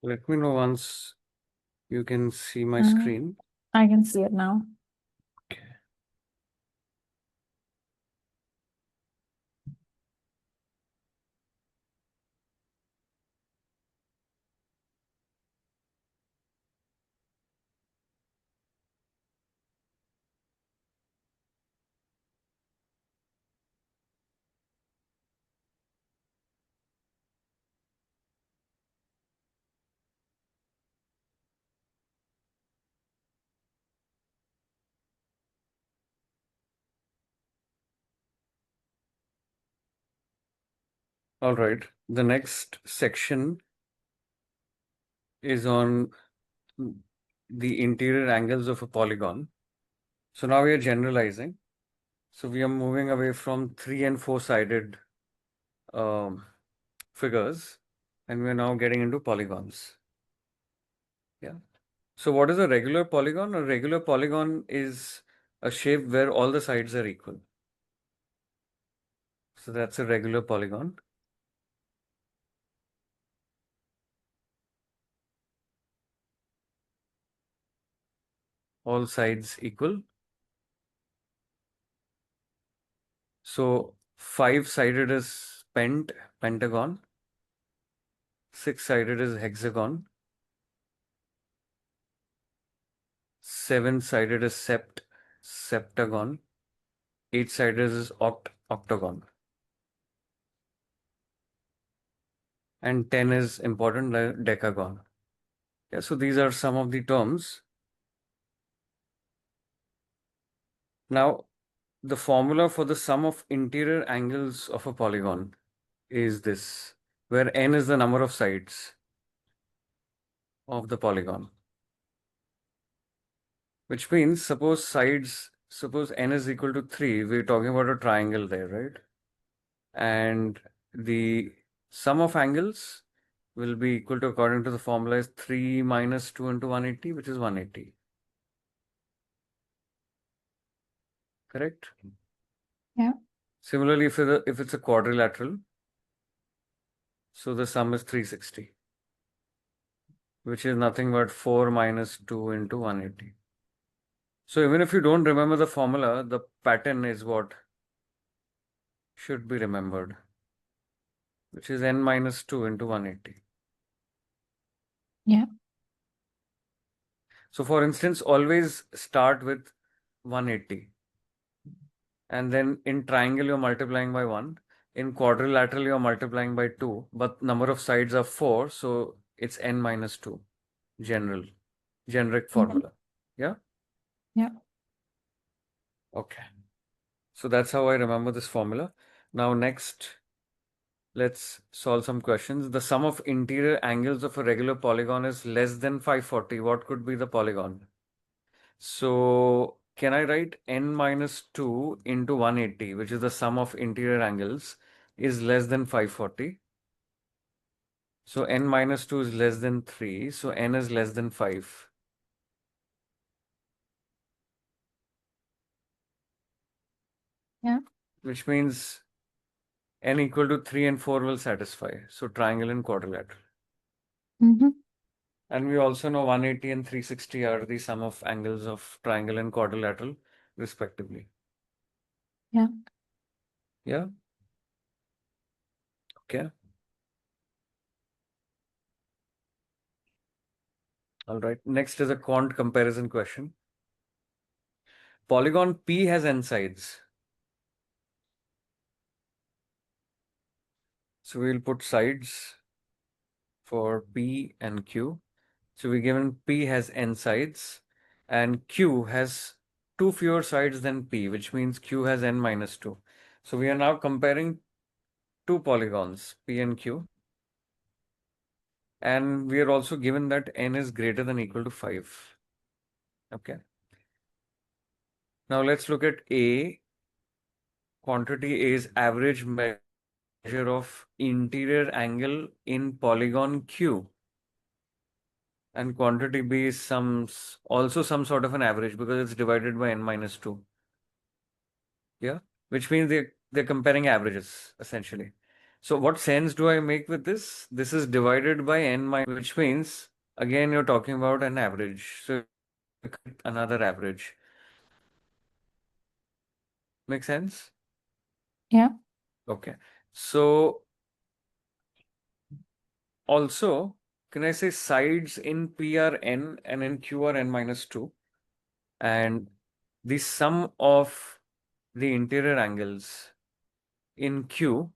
Let me know once you can see my screen. I can see it now. Okay. All right. The next section is on the interior angles of a polygon. So now we are generalizing. So we are moving away from 3 and 4-sided figures, and we are now getting into polygons. Yeah. So what is a regular polygon? A regular polygon is a shape where all the sides are equal. So that's a regular polygon. All sides equal. So 5-sided is pentagon. 6-sided is hexagon. 7-sided is septagon. 8-sided is octagon. And 10 is important, decagon. Yeah, so these are some of the terms. Now, the formula for the sum of interior angles of a polygon is this, where n is the number of sides of the polygon. Which means, suppose n is equal to 3, we're talking about a triangle there, right? And the sum of angles will be equal to, according to the formula, is 3 minus 2 into 180, which is 180. Correct? Yeah. Similarly, if it's a quadrilateral, so the sum is 360, which is nothing but 4 minus 2 into 180. So even if you don't remember the formula, the pattern is what should be remembered, which is n minus 2 into 180. Yeah. So for instance, always start with 180. And then in triangle, you're multiplying by 1. In quadrilateral, you're multiplying by 2. But number of sides are 4. So it's n minus 2. Generic formula. Yeah? Yeah. Okay. So that's how I remember this formula. Now next, let's solve some questions. The sum of interior angles of a regular polygon is less than 540. What could be the polygon? So can I write n minus 2 into 180, which is the sum of interior angles, is less than 540. So n minus 2 is less than 3. So n is less than 5. Yeah. Which means n equal to 3 and 4 will satisfy. So triangle and quadrilateral. And we also know 180 and 360 are the sum of angles of triangle and quadrilateral, respectively. Yeah. Yeah? Okay. All right. Next is a quant comparison question. Polygon P has n sides. So we'll put sides for P and Q. So we're given P has n sides and Q has 2 fewer sides than P, which means Q has n minus 2. So we are now comparing two polygons, P and Q. And we are also given that n is greater than or equal to 5. Okay. Now let's look at A. Quantity A is average measure of interior angle in polygon Q. And quantity B is also some sort of an average because it's divided by n minus 2. Yeah, which means they're comparing averages essentially. So what sense do I make with this? This is divided by n minus, which means again you're talking about an average. So another average. Make sense? Yeah. Okay. So also, can I say sides in P are n and in Q are n minus 2? And the sum of the interior angles in Q,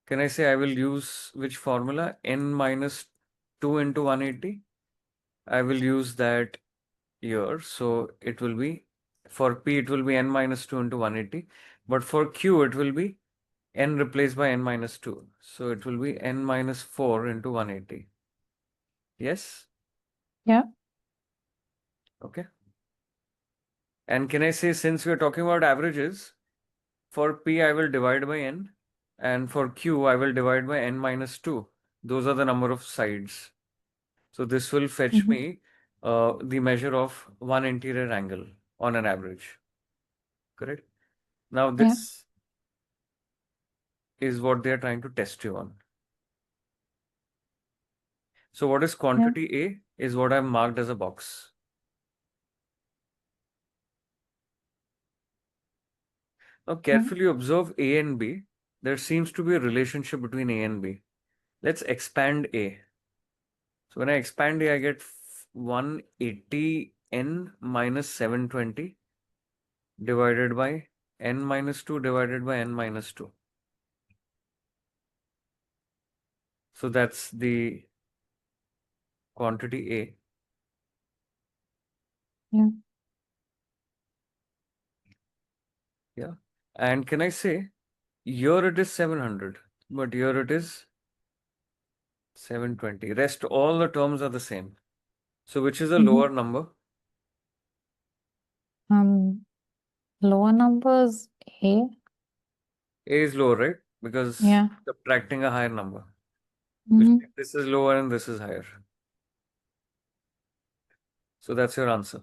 can I say I will use which formula? N minus 2 into 180. I will use that here. So it will be, for P, it will be n minus 2 into 180. But for Q, it will be n replaced by n minus 2. So it will be n minus 4 into 180. Yes? Yeah. Okay. And can I say, since we are talking about averages, for P, I will divide by n. And for Q, I will divide by n minus 2. Those are the number of sides. So this will fetch Mhm. me the measure of one interior angle on an average. Correct? Now Yeah. this is what they are trying to test you on. So what is quantity A is what I've marked as a box. Now carefully observe A and B. There seems to be a relationship between A and B. Let's expand A. So when I expand A, I get 180n minus 720 divided by n minus 2 divided by n minus 2. So that's the quantity A. Yeah. Yeah. And can I say, here it is 700, but here it is 720. Rest all the terms are the same. So which is a lower number? Lower numbers A. A is lower, right? Because Yeah. subtracting a higher number. Which Mm-hmm. means this is lower and this is higher. So that's your answer.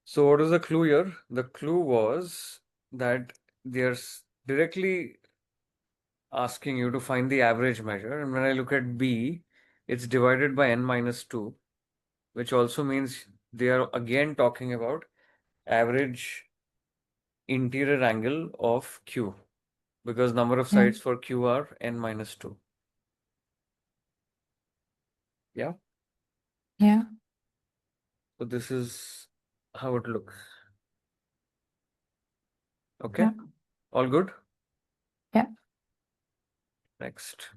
So what is the clue here? The clue was that they're directly asking you to find the average measure. And when I look at B, it's divided by n minus 2, which also means they are again talking about average interior angle of Q, because number of Yeah. sides for Q are n minus 2. Yeah. Yeah. So this is how it looks. Okay. Yeah. All good? Yeah. Next.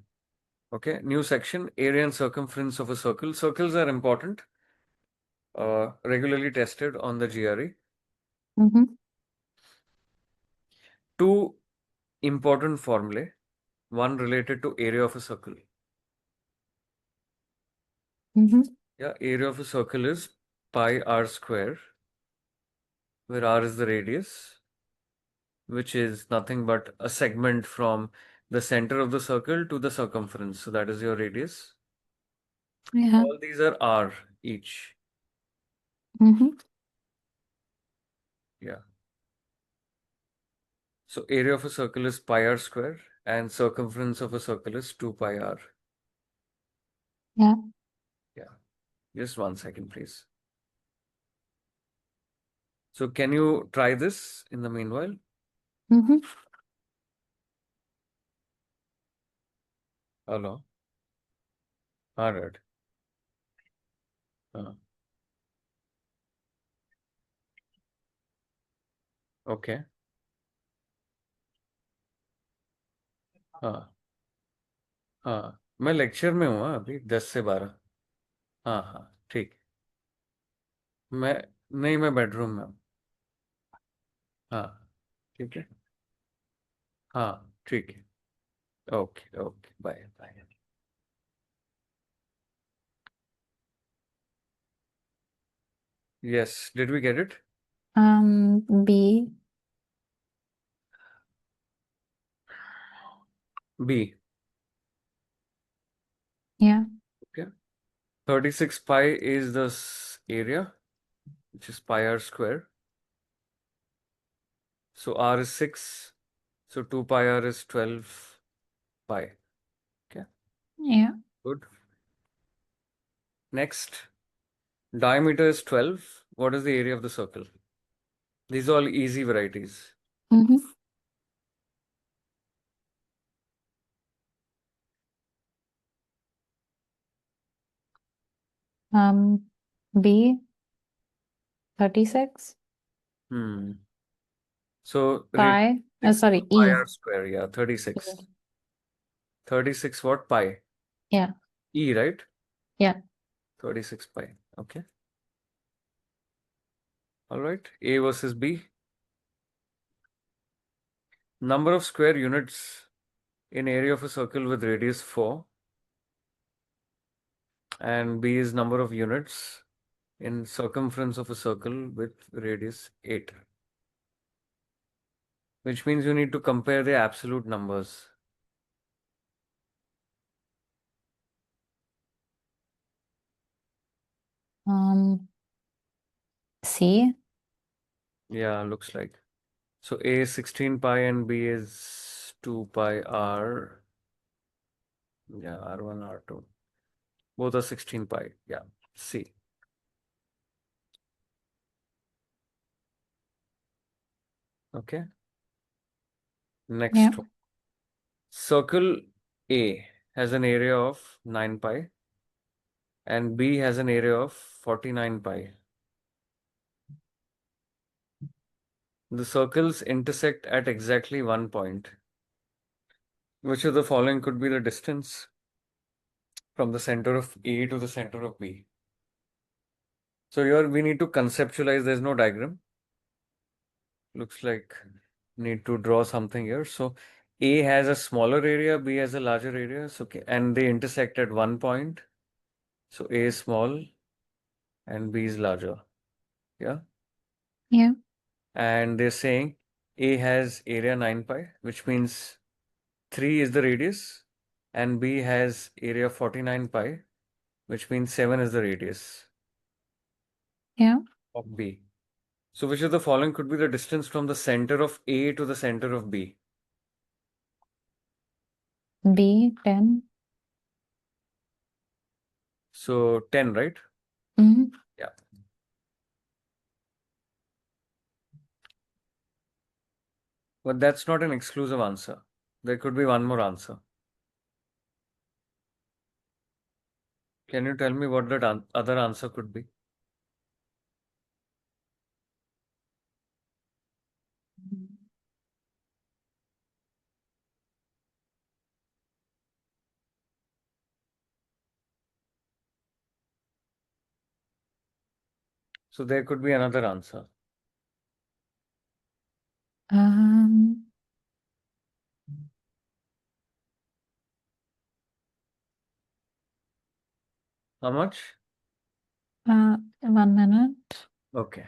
Okay. New section, area and circumference of a circle. Circles are important, regularly tested on the GRE. Mm-hmm. Two important formulae, one related to area of a circle. Mm-hmm. Yeah, area of a circle is pi r square, where r is the radius, which is nothing but a segment from the center of the circle to the circumference. So that is your radius. Yeah. All these are r each. Mm-hmm. Yeah. So area of a circle is pi r square and circumference of a circle is 2 pi r. Yeah. Yeah. Just 1 second, please. So can you try this in the meanwhile? Mm-hmm. Hello. All right. Okay. हाँ हाँ, मैं lecture में हूँ अभी 10 से 12। हाँ हाँ ठीक। मैं नहीं, मैं बेडरूम में हूँ। हाँ ठीक है। हाँ ठीक है। Okay okay, bye bye. Yes, did we get it? B. B. Yeah. Okay. 36 pi is the area, which is pi r square. So r is 6. So 2 pi r is 12 pi. Okay, Yeah. good. Next, diameter is 12. What is the area of the circle? These are all easy varieties. Mm-hmm. B 36 So pi. radius Sorry, pi E. r square. Yeah, 36. E. 36 what? Pi. Yeah. E, right? Yeah. 36 pi. Okay. All right. A versus B. Number of square units in area of a circle with radius 4. And B is number of units in circumference of a circle with radius 8. Which means you need to compare the absolute numbers. C. Yeah, looks like. So A is 16 pi and B is 2 pi r. Yeah, r1, r2. Both are 16 pi. Yeah, C. Okay. Next Yeah. one. Circle A has an area of 9 pi and B has an area of 49 pi. The circles intersect at exactly one point. Which of the following could be the distance from the center of A to the center of B? So here we need to conceptualize, there's no diagram. Looks like need to draw something here. So A has a smaller area, B has a larger area. So, okay, and they intersect at one point. So A is small and B is larger. Yeah. Yeah. And they're saying A has area 9 pi, which means 3 is the radius, and B has area 49 pi, which means 7 is the radius Yeah. of B. So which of the following could be the distance from the center of A to the center of B? B 10. So 10, right? Mm-hmm. Yeah. But that's not an exclusive answer. There could be one more answer. Can you tell me what that other answer could be? So there could be another answer. Um, How much? 1 minute. Okay.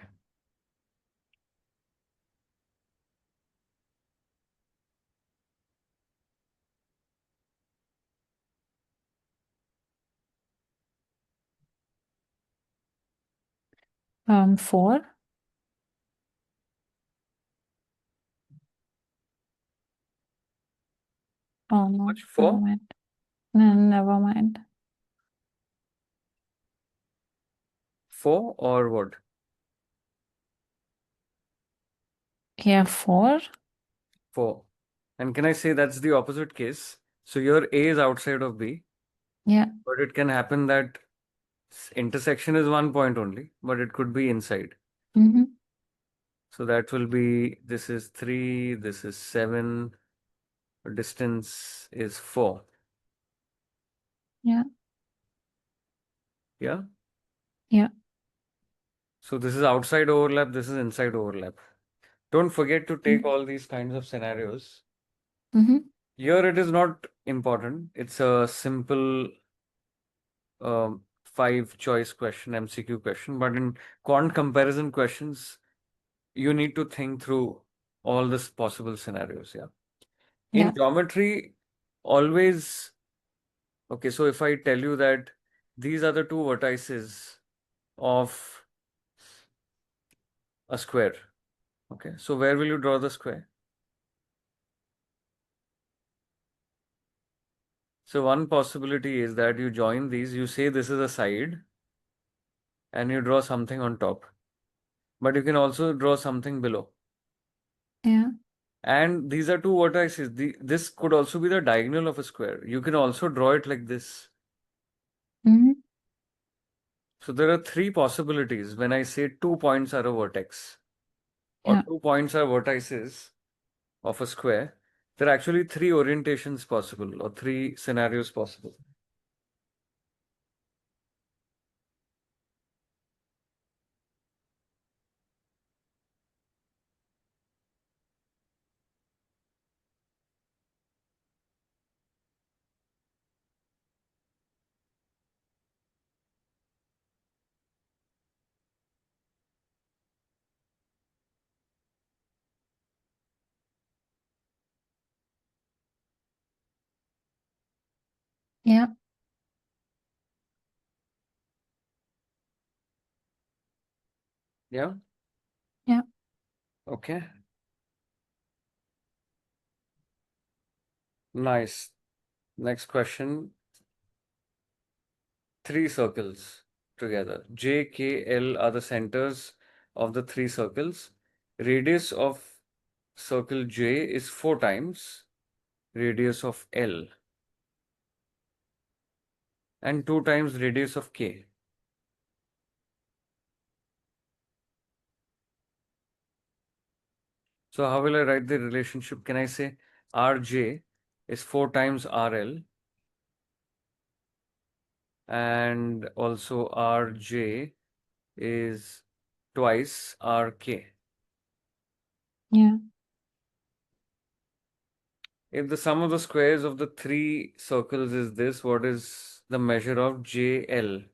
Four. Oh no, Much? never 4? mind. No, never mind. 4 or what? Yeah, 4. 4. And can I say that's the opposite case? So your A is outside of B, Yeah. but it can happen that intersection is one point only, but it could be inside. Mm-hmm. So that will be, this is 3, this is 7, distance is 4. Yeah. Yeah. Yeah. So this is outside overlap, this is inside overlap. Don't forget to take all these kinds of scenarios. Mm-hmm. Here it is not important. It's a simple 5 choice question, MCQ question. But in quant comparison questions, you need to think through all the possible scenarios. Yeah. In Yeah. geometry, always, okay, so if I tell you that these are the two vertices of a square, Okay, so where will you draw the square? So one possibility is that you join these, you say this is a side, and you draw something on top. But you can also draw something below. Yeah. And these are two vertices. This could also be the diagonal of a square. You can also draw it like this. Mm-hmm. So there are three possibilities when I say 2 points are a vertex, or Yeah. 2 points are vertices of a square. There are actually three orientations possible, or three scenarios possible. Yeah. Yeah? Yeah. Okay. Nice. Next question. Three circles together. J, K, L are the centers of the three circles. Radius of circle J is 4 times radius of L and 2 times radius of K. So how will I write the relationship? Can I say Rj is 4 times RL and also Rj is twice Rk. Yeah. If the sum of the squares of the three circles is this, what is the measure of JL?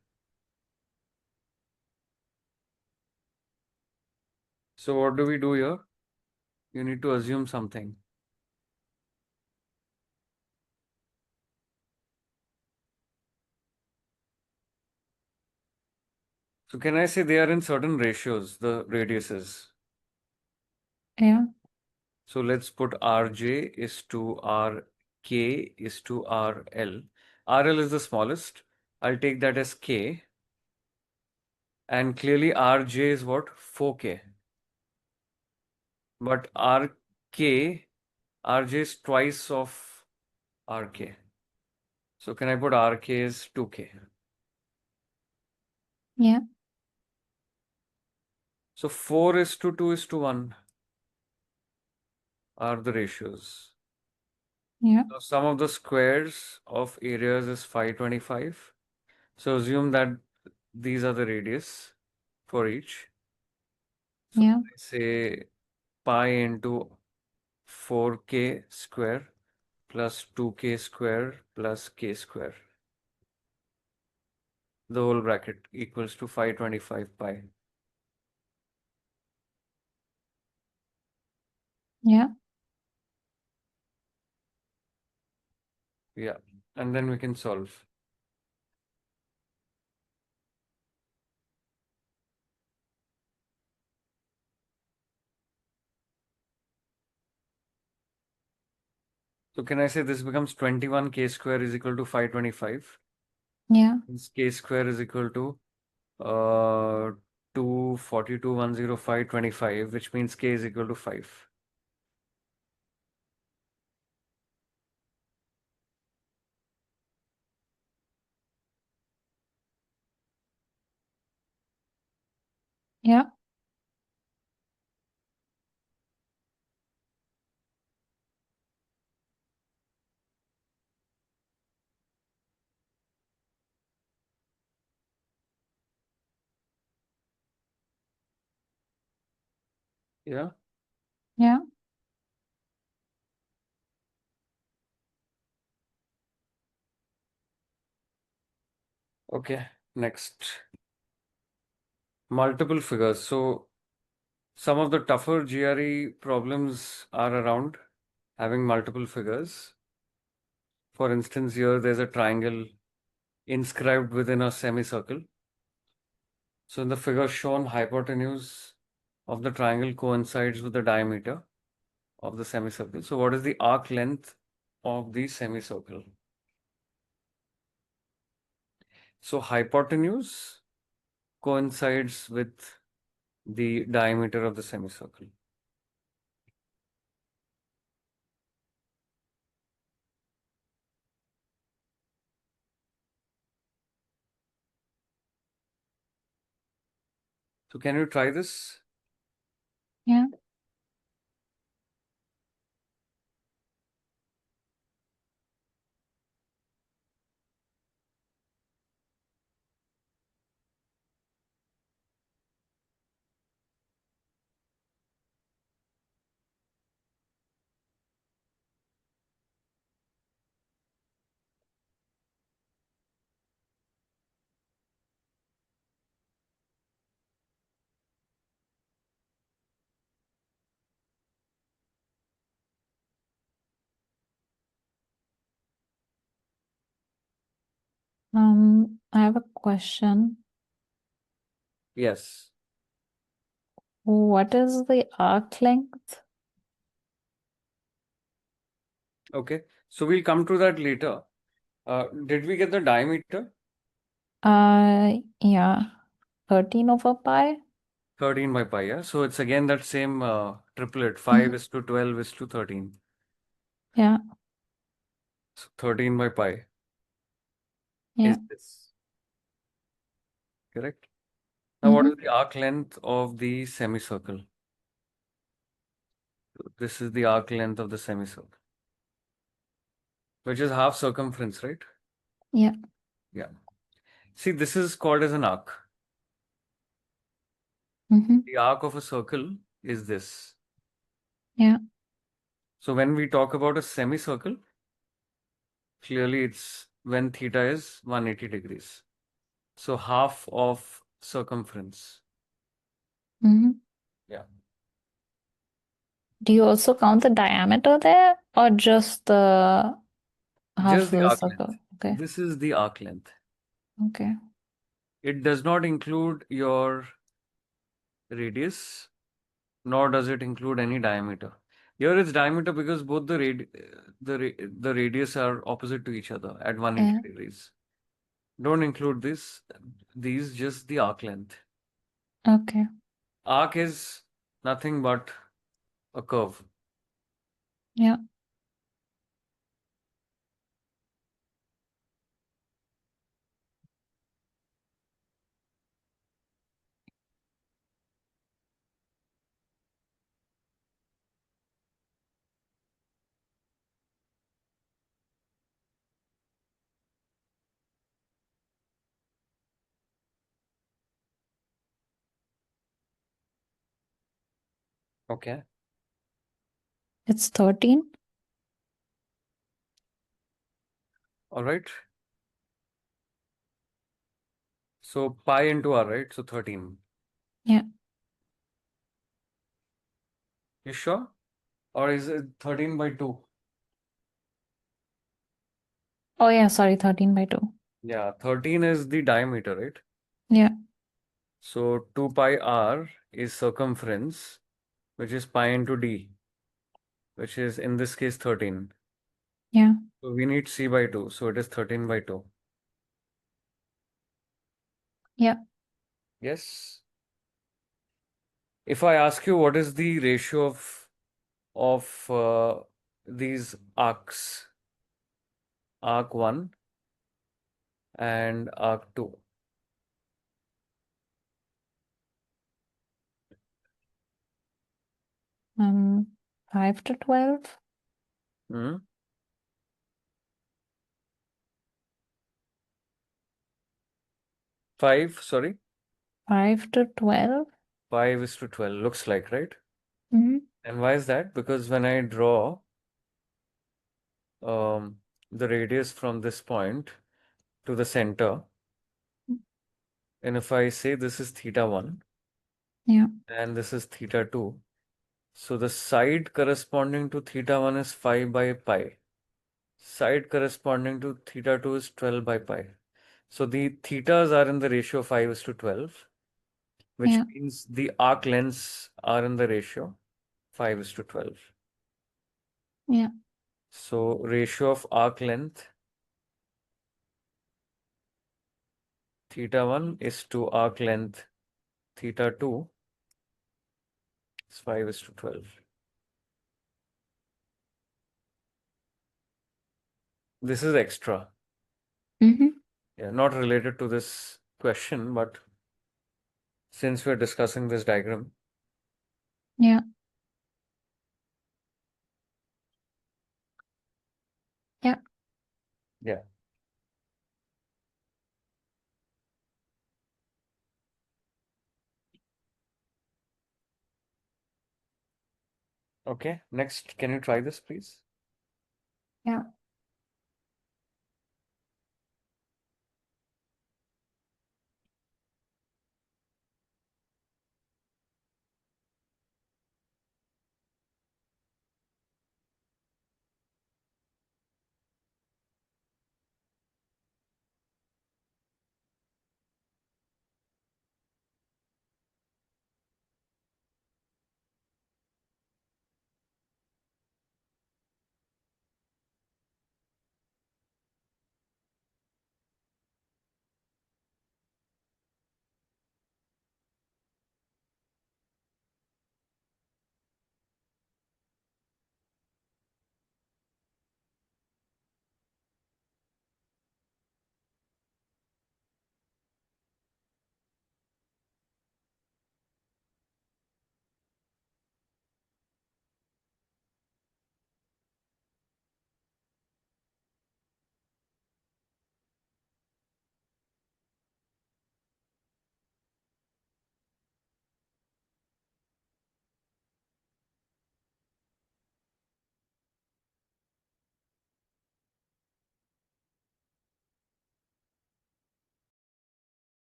So what do we do here? You need to assume something. So can I say they are in certain ratios, the radiuses? Yeah. So let's put Rj is to Rk is to RL. RL is the smallest. I'll take that as K. And clearly Rj is what? 4K. But Rk, Rj is twice of Rk. So can I put Rk is 2K? Yeah. So 4 is to 2 is to 1 are the ratios. Yeah. Now sum of the squares of areas is 525. So assume that these are the radius for each. So Yeah. I say pi into 4k square plus 2k square plus k square. The whole bracket equals to 525 pi. Yeah. Yeah. And then we can solve. So can I say this becomes 21k square is equal to 525? Yeah. This k square is equal to uh 242,105.25, which means k is equal to 5. Yeah. Yeah. Yeah. Okay. Next. Multiple figures. So some of the tougher GRE problems are around having multiple figures. For instance, here there's a triangle inscribed within a semicircle. So in the figure shown, hypotenuse of the triangle coincides with the diameter of the semicircle. So what is the arc length of the semicircle? So hypotenuse coincides with the diameter of the semicircle. So can you try this? Yeah. I have a question. Yes. What is the arc length? Okay. So we'll come to that later. Did we get the diameter? Yeah, 13 over pi. 13 by pi, yeah. So it's again that same triplet, 5 Mhm. is to 12 is to 13. Yeah, So 13 by pi yeah. is this, correct? Now what is Mm-hmm. the arc length of the semicircle? This is the arc length of the semicircle, which is half circumference, right? Yeah. Yeah. See, this is called as an arc. Mm-hmm. The arc of a circle is this. Yeah. So when we talk about a semicircle, clearly it's when theta is 180 degrees. So half of circumference. Mm-hmm. Yeah. Do you also count the diameter there or just the half Just of the the arc length. circle? Okay. This is the arc length. Okay. It does not include your radius, nor does it include any diameter. Here it's diameter because both the radius are opposite to each other at 180 Yeah. degrees. Don't include these just the arc length. Okay. Arc is nothing but a curve. Yeah. Okay. It's 13. All right. So pi into r, right? So 13. Yeah. You sure? Or is it 13 by 2? Oh, yeah. Sorry. 13 by 2. Yeah, 13 is the diameter, right? Yeah. So 2 pi r is circumference, which is pi into d, which is in this case 13. Yeah. So we need c by 2. So it is 13 by 2. Yeah. Yes. If I ask you what is the ratio of these arcs, arc 1 and arc 2. 5 to 12. Hmm? 5, sorry, 5 to 12. 5 is to 12, looks like, right? Mm-hmm. And why is that? Because when I draw um, the radius from this point to the center, and if I say this is theta 1 Yeah. and this is theta 2, so the side corresponding to theta 1 is 5 by pi. Side corresponding to theta 2 is 12 by pi. So the thetas are in the ratio 5 is to 12. which Yeah. means the arc lengths are in the ratio 5 is to 12. Yeah. So ratio of arc length theta 1 is to arc length theta 2 is 5 is to 12. This is extra. Mm-hmm. Yeah, not related to this question, but since we're discussing this diagram, Yeah. Yeah. yeah. Okay, next, can you try this, please? Yeah.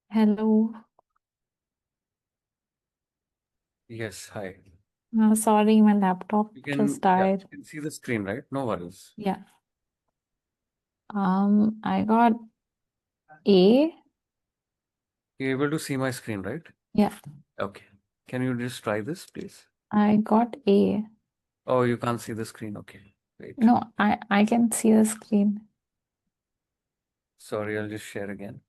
Hello. Yes, hi. Sorry, my laptop just Yeah, died. you can see the screen, right? No worries. Yeah. I got A. You're able to see my screen, right? Yeah, Okay. Can you just try this, please? I got A. Oh, you can't see the screen. Okay. Wait. No, I can see the screen. Sorry, I'll just share again.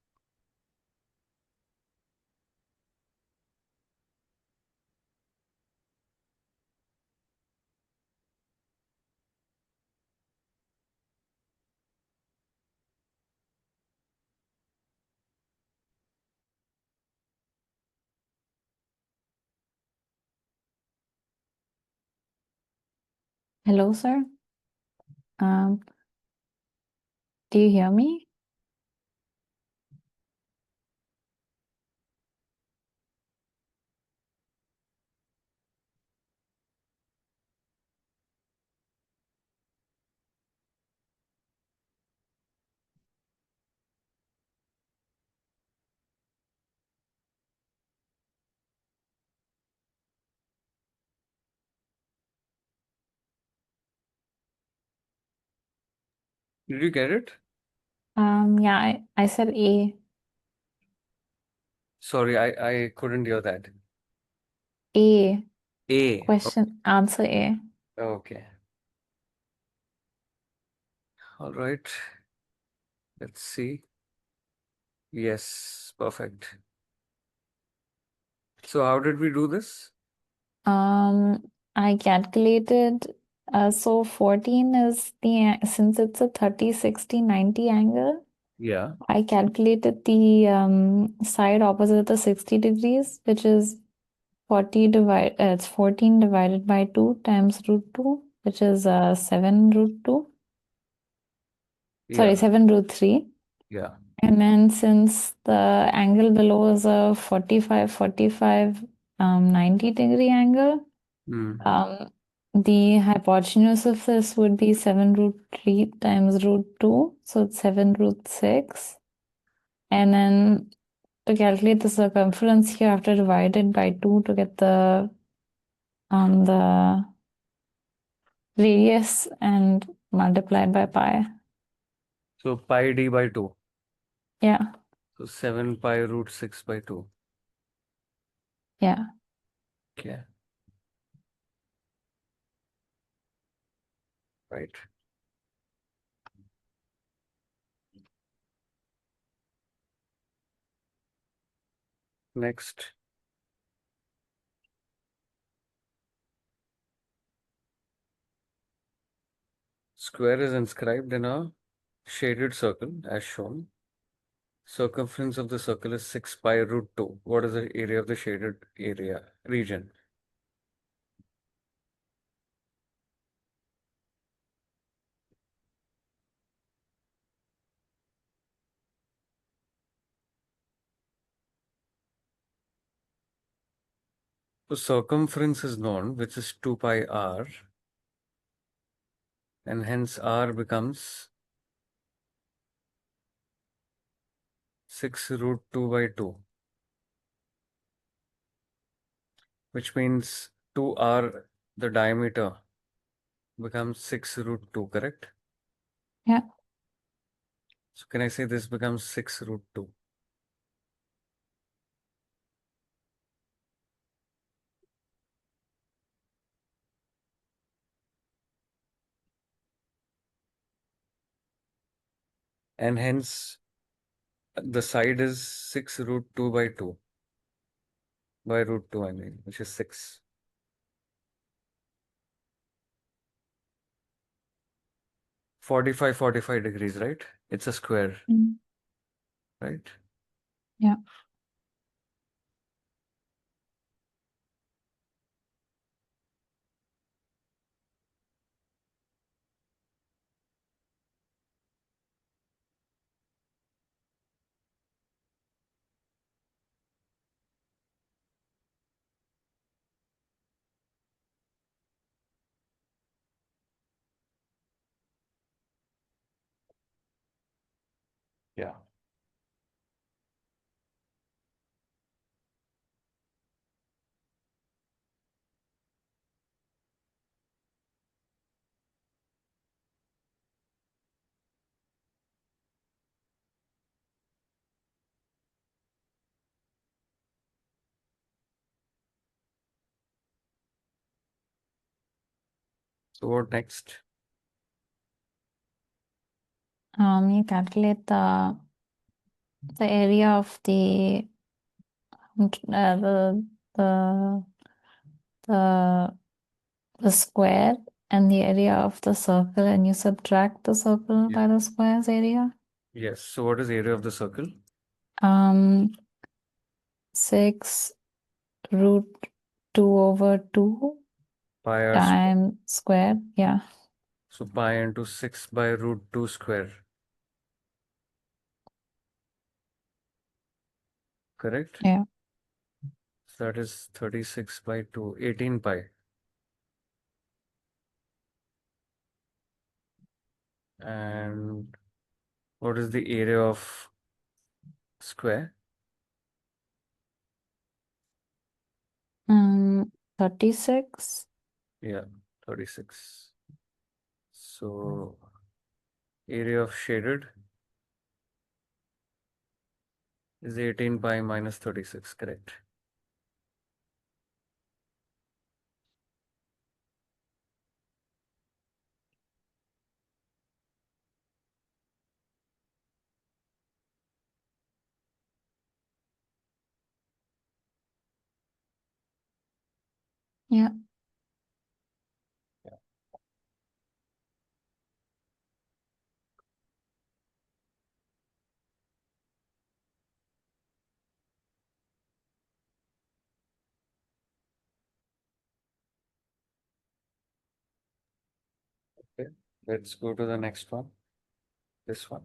Hello, sir. Um, do you hear me? Did you get it? Yeah, I said A. Sorry, I couldn't hear that. A. A. Question, answer A. Okay. All right. Let's see. Yes, perfect. So how did we do this? I calculated, so 14 is since it's a 30, 60, 90 angle, Yeah. I calculated the side opposite the 60 degrees, which is it's 14 divided by 2 times root 2, which is 7 root 2. Sorry, Yeah. 7 root 3. Yeah. And then since the angle below is a 45, 45, 90-degree angle, Hmm. um, the hypotenuse of this would be 7 root 3 times root 2. So it's 7 root 6. And then to calculate the circumference, you have to divide it by 2 to get the radius and multiplied by pi. So pi d by 2. Yeah, So 7 pi root 6 by 2. yeah. Okay. Right. Next. Square is inscribed in a shaded circle as shown. Circumference of the circle is 6 pi root 2. What is the area of the shaded area region? So circumference is known, which is 2 pi r, and hence r becomes 6 root 2 by 2, which means 2r, the diameter, becomes 6 root 2, correct? Yeah. So can I say this becomes 6 root 2? And hence the side is 6 root 2 by 2, by root 2, I mean, which is 6. 45, 45 degrees, right? It's a square, Mm. right? Yeah. Yeah. So what next? You calculate the area of the the the square and the area of the circle, and you subtract the circle Yeah. by the square's area. Yes. So what is area of the circle? 6 root 2 over 2 Pi r square. times square. Yeah. So pi into 6 by root 2 square. Correct? Yeah. So that is 36 by 2, 18 pi. And what is the area of square? 36. Yeah, 36. So area of shaded is 18 pi minus 36, correct? Yeah. Okay, let's go to the next one. This one.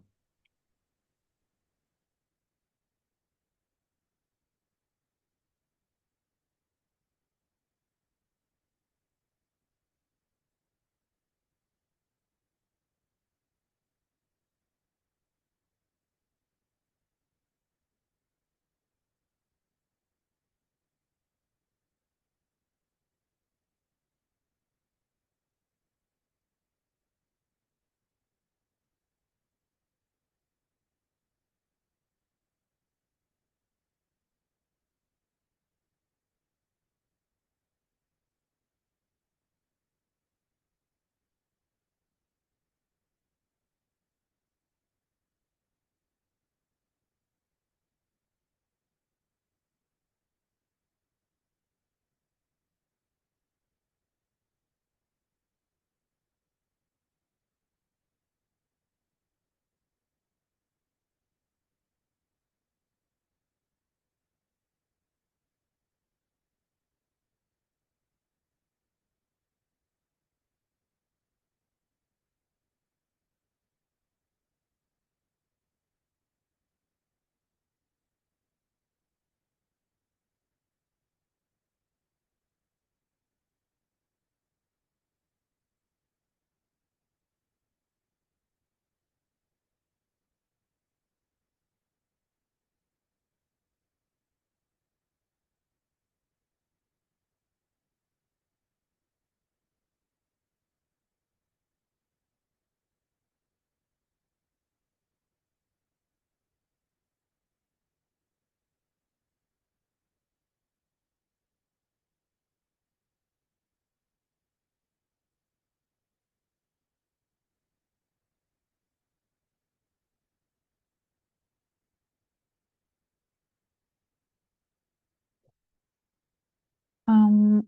Um,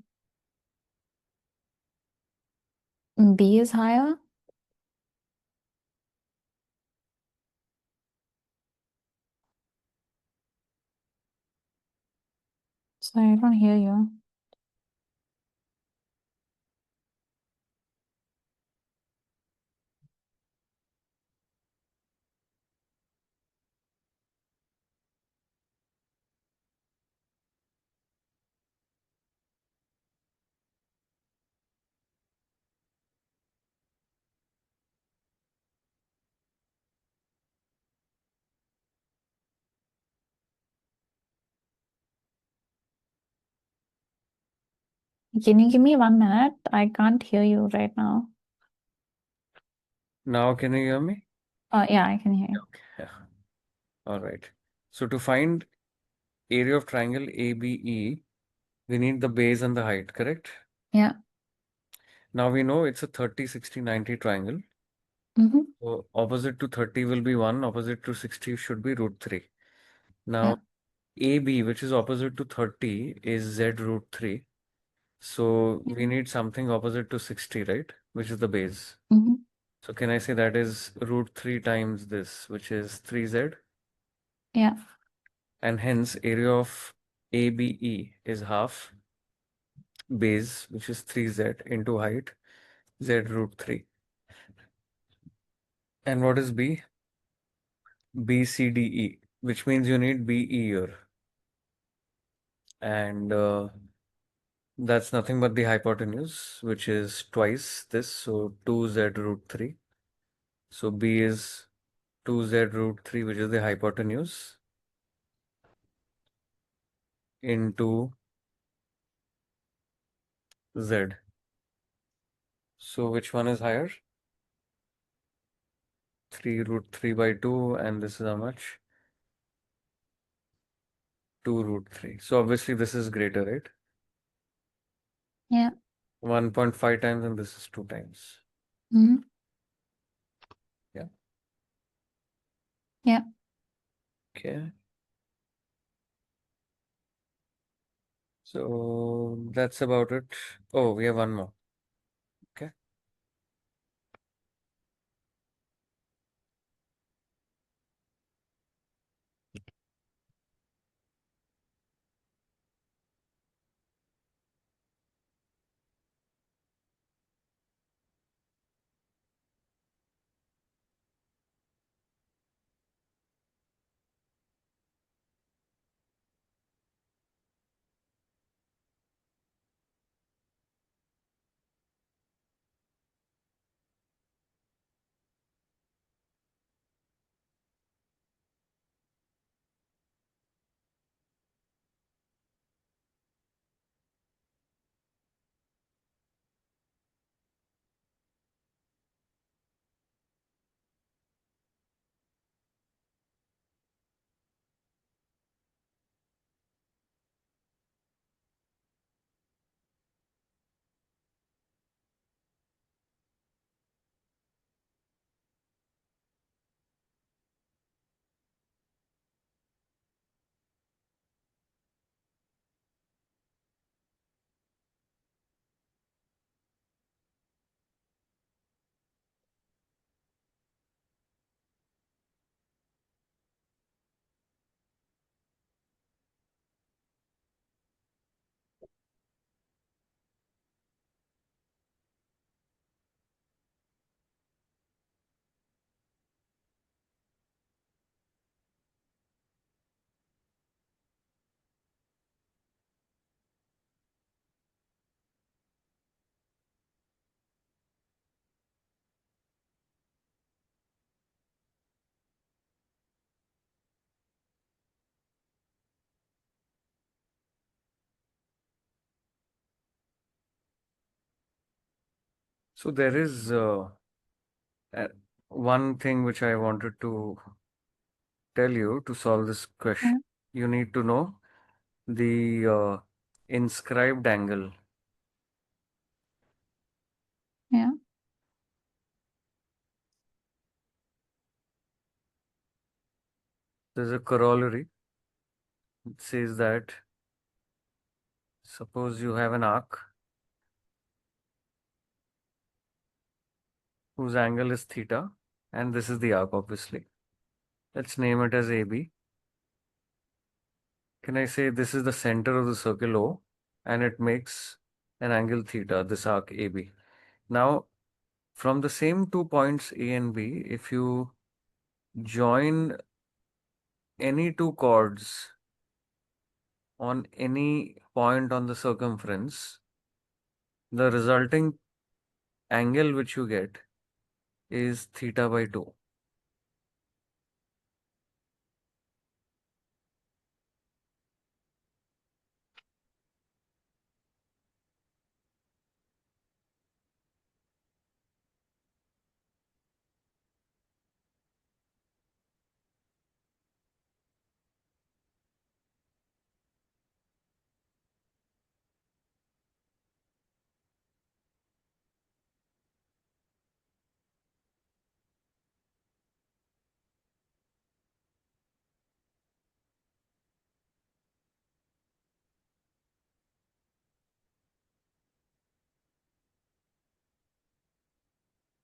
B is higher. Sorry, I don't hear you. Can you give me 1 minute? I can't hear you right now. Now, can you hear me? Yeah, I can hear you. Okay. Yeah. All right. So to find area of triangle ABE, we need the base and the height, correct? Yeah. Now we know it's a 30, 60, 90 triangle. Mm-hmm. So opposite to 30 will be 1, opposite to 60 should be root 3. Yeah. Now AB, which is opposite to 30, is Z root 3. So we need something opposite to 60, right? Which is the base. Mm-hmm. So can I say that is root 3 times this, which is 3Z? Yeah. And hence area of ABE is half base, which is 3Z into height, Z root 3. And what is B? BCDE, which means you need BE here. And that's nothing but the hypotenuse, which is twice this, so 2Z root 3. So B is 2Z root 3, which is the hypotenuse, into Z. So which one is higher? 3 root 3 by 2, and this is how much? 2 root 3. So obviously this is greater, right? Yeah. 1.5 times, and this is 2 times. Mm-hmm. Yeah. Yeah. Okay. So that's about it. Oh, we have one more. Okay. So there is uh, one thing which I wanted to tell you to solve this question. Yeah. You need to know the inscribed angle. Yeah. There's a corollary. It says that suppose you have an arc whose angle is theta, and this is the arc, obviously. Let's name it as AB. Can I say this is the center of the circle O, and it makes an angle theta, this arc AB. Now, from the same 2 points A and B, if you join any 2 chords on any point on the circumference, the resulting angle which you get is theta by 2.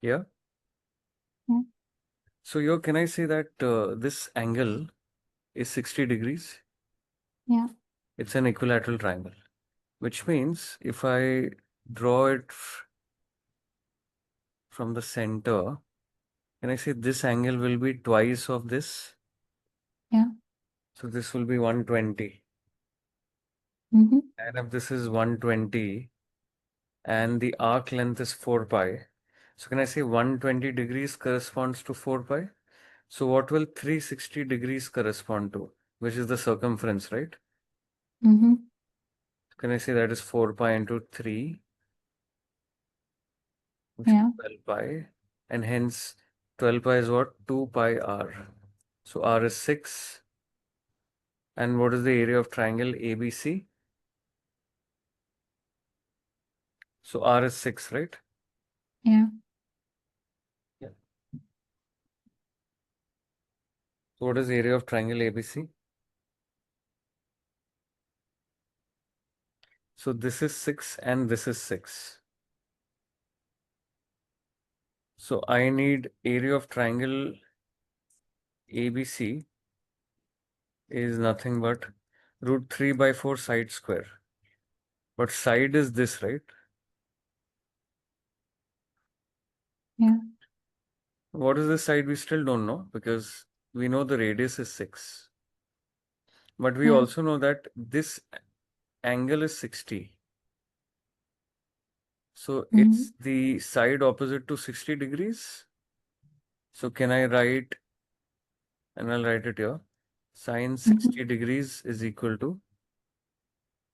Yeah. Yeah. So here, can I say that this angle is 60 degrees? Yeah. It's an equilateral triangle, which means if I draw it from the center, can I say this angle will be twice of this? Yeah. So this will be 120. Mm-hmm. And if this is 120 and the arc length is 4 pi, so can I say 120 degrees corresponds to 4 pi? So what will 360 degrees correspond to, which is the circumference, right? Mm-hmm. Can I say that is 4 pi into 3, which is Yeah. 12 pi, and hence 12 pi is what? 2 pi r. So r is 6. And what is the area of triangle ABC? So r is 6, right? Yeah. Yeah. So what is the area of triangle ABC? So this is 6 and this is 6. So I need area of triangle ABC is nothing but root 3 by 4 side square. But side is this, right? Yeah. What is this side? We still don't know because we know the radius is 6. But we Yeah. also know that this angle is 60. So Mm-hmm. it's the side opposite to 60 degrees. So can I write, and I'll write it here, sine Mm-hmm. 60 degrees is equal to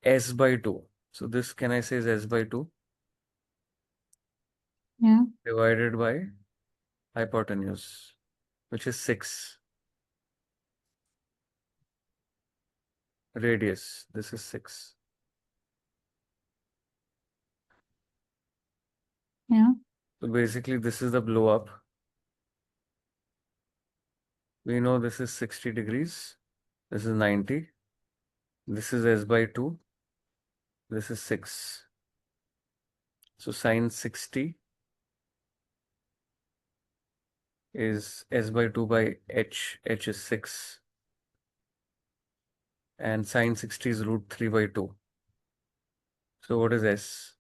s by 2. So this can I say is s by 2 Yeah. divided by hypotenuse, which is 6. Radius, this is 6. Yeah. So basically this is the blow up. We know this is 60 degrees. This is 90. This is s by 2. This is 6. So sine 60 is s by 2 by h. H is 6. And sine 60 is root 3 by 2. So what is s?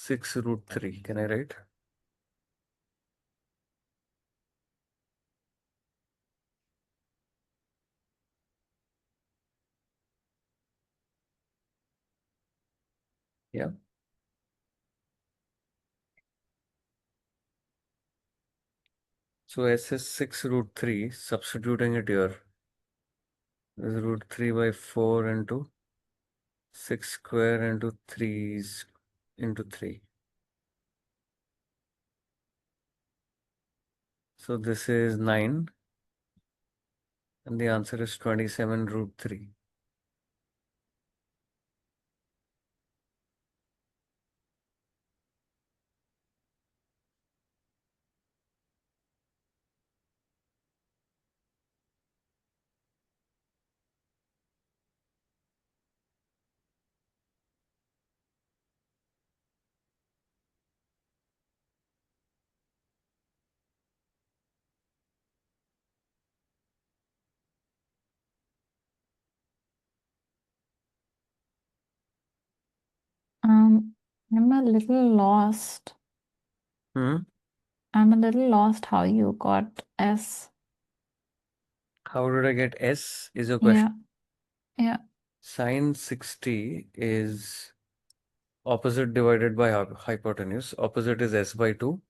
6 root 3. Can I write? Yeah. So s is 6 root 3. Substituting it here is root 3 by 4 into 6 square into 3 into 3. So this is 9. And the answer is 27 root 3. I'm a little lost. Hmm? I'm a little lost how you got S. How did I get s is your Yeah. question. Yeah. Sine 60 is opposite divided by hypotenuse. Opposite is s by 2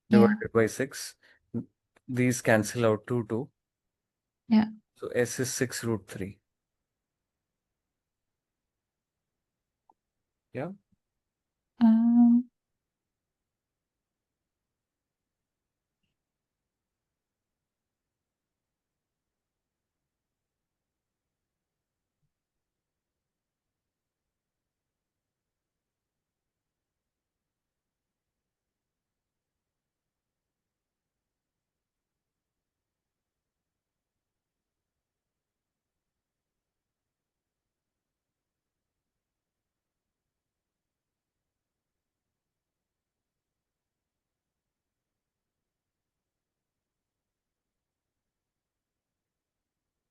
Yeah. divided by 6. These cancel out 2, 2. Yeah. So s is 6 root 3. Yeah. Um,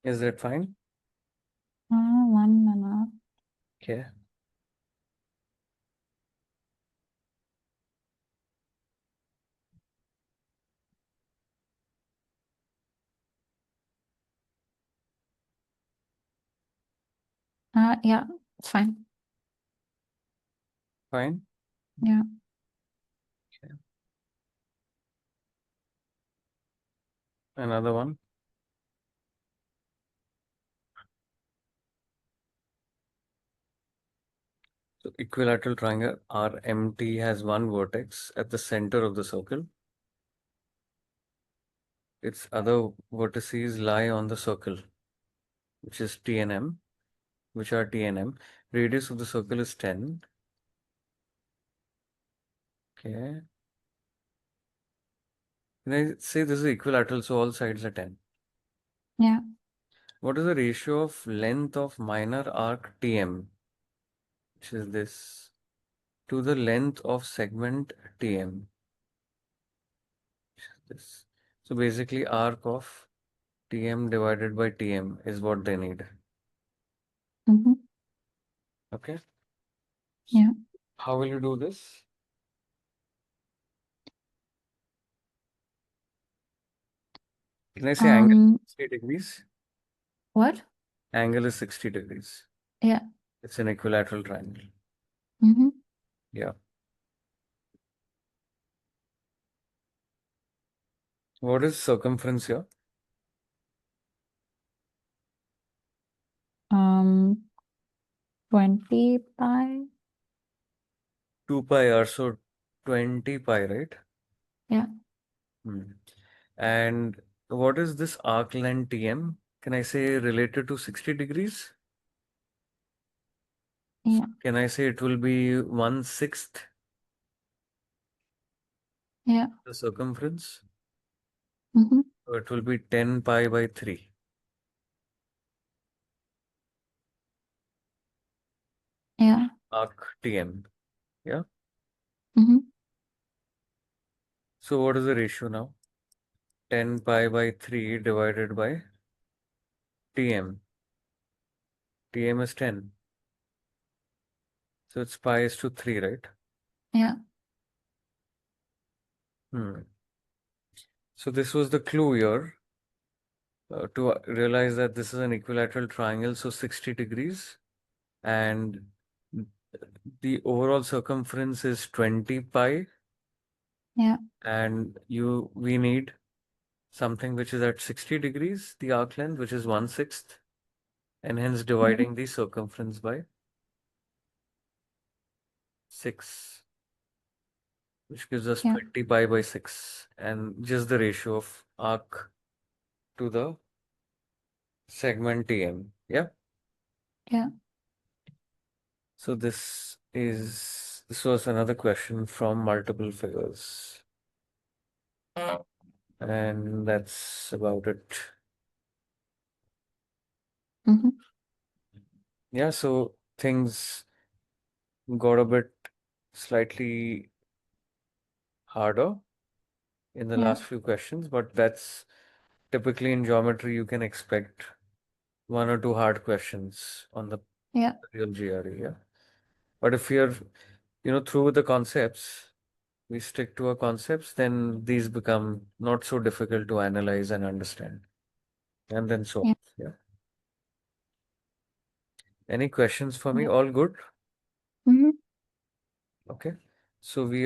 Is that fine? 1 minute. Okay. Yeah, it's fine. Fine. Yeah. Okay. Another one. So equilateral triangle RMT has one vertex at the center of the circle. Its other vertices lie on the circle, which is T and M, which are T and M. Radius of the circle is 10. Okay. Can I say this is equilateral, so all sides are 10? Yeah. What is the ratio of length of minor arc TM, which is this, to the length of segment TM, which is this? So basically, arc of TM divided by TM is what they need. Mm-hmm. Okay. Yeah. How will you do this? Can I say angle Um, 60 degrees? what? Angle is 60 degrees. Yeah. It's an equilateral triangle. Mm-hmm. Yeah. What is circumference here? 20 pi. 2 pi r, so 20 pi, right? Yeah. Hmm. And what is this arc length TM? Can I say related to 60 degrees? Yeah. Can I say it will be 1/6 Yeah. the circumference? Mm-hmm. So it will be 10 pi by 3 Yeah. arc TM. Yeah. Mm-hmm. So what is the ratio now? 10 pi by 3 divided by TM. TM is 10. So it's pi is to 3, right? Yeah. Hmm. So this was the clue here to realize that this is an equilateral triangle, so 60 degrees. And the overall circumference is 20 pi. Yeah. And we need something which is at 60 degrees, the arc length, which is 1/6, and hence Mm-hmm. dividing the circumference by 6, which gives us Yeah. 20 pi by 6, and just the ratio of arc to the segment TM. Yeah. Yeah. So this was another question from multiple figures. And that's about it. Mm-hmm. Yeah, so things got a bit slightly harder in the Yeah. last few questions, but that's typically in geometry you can expect one or two hard questions on the Yeah. real GRE, yeah. But if you're, through with the concepts, we stick to our concepts, then these become not so difficult to analyze and understand. And then so on. Yeah. Yeah. Any questions for me? Yeah. All good? Mm-hmm. Okay. So we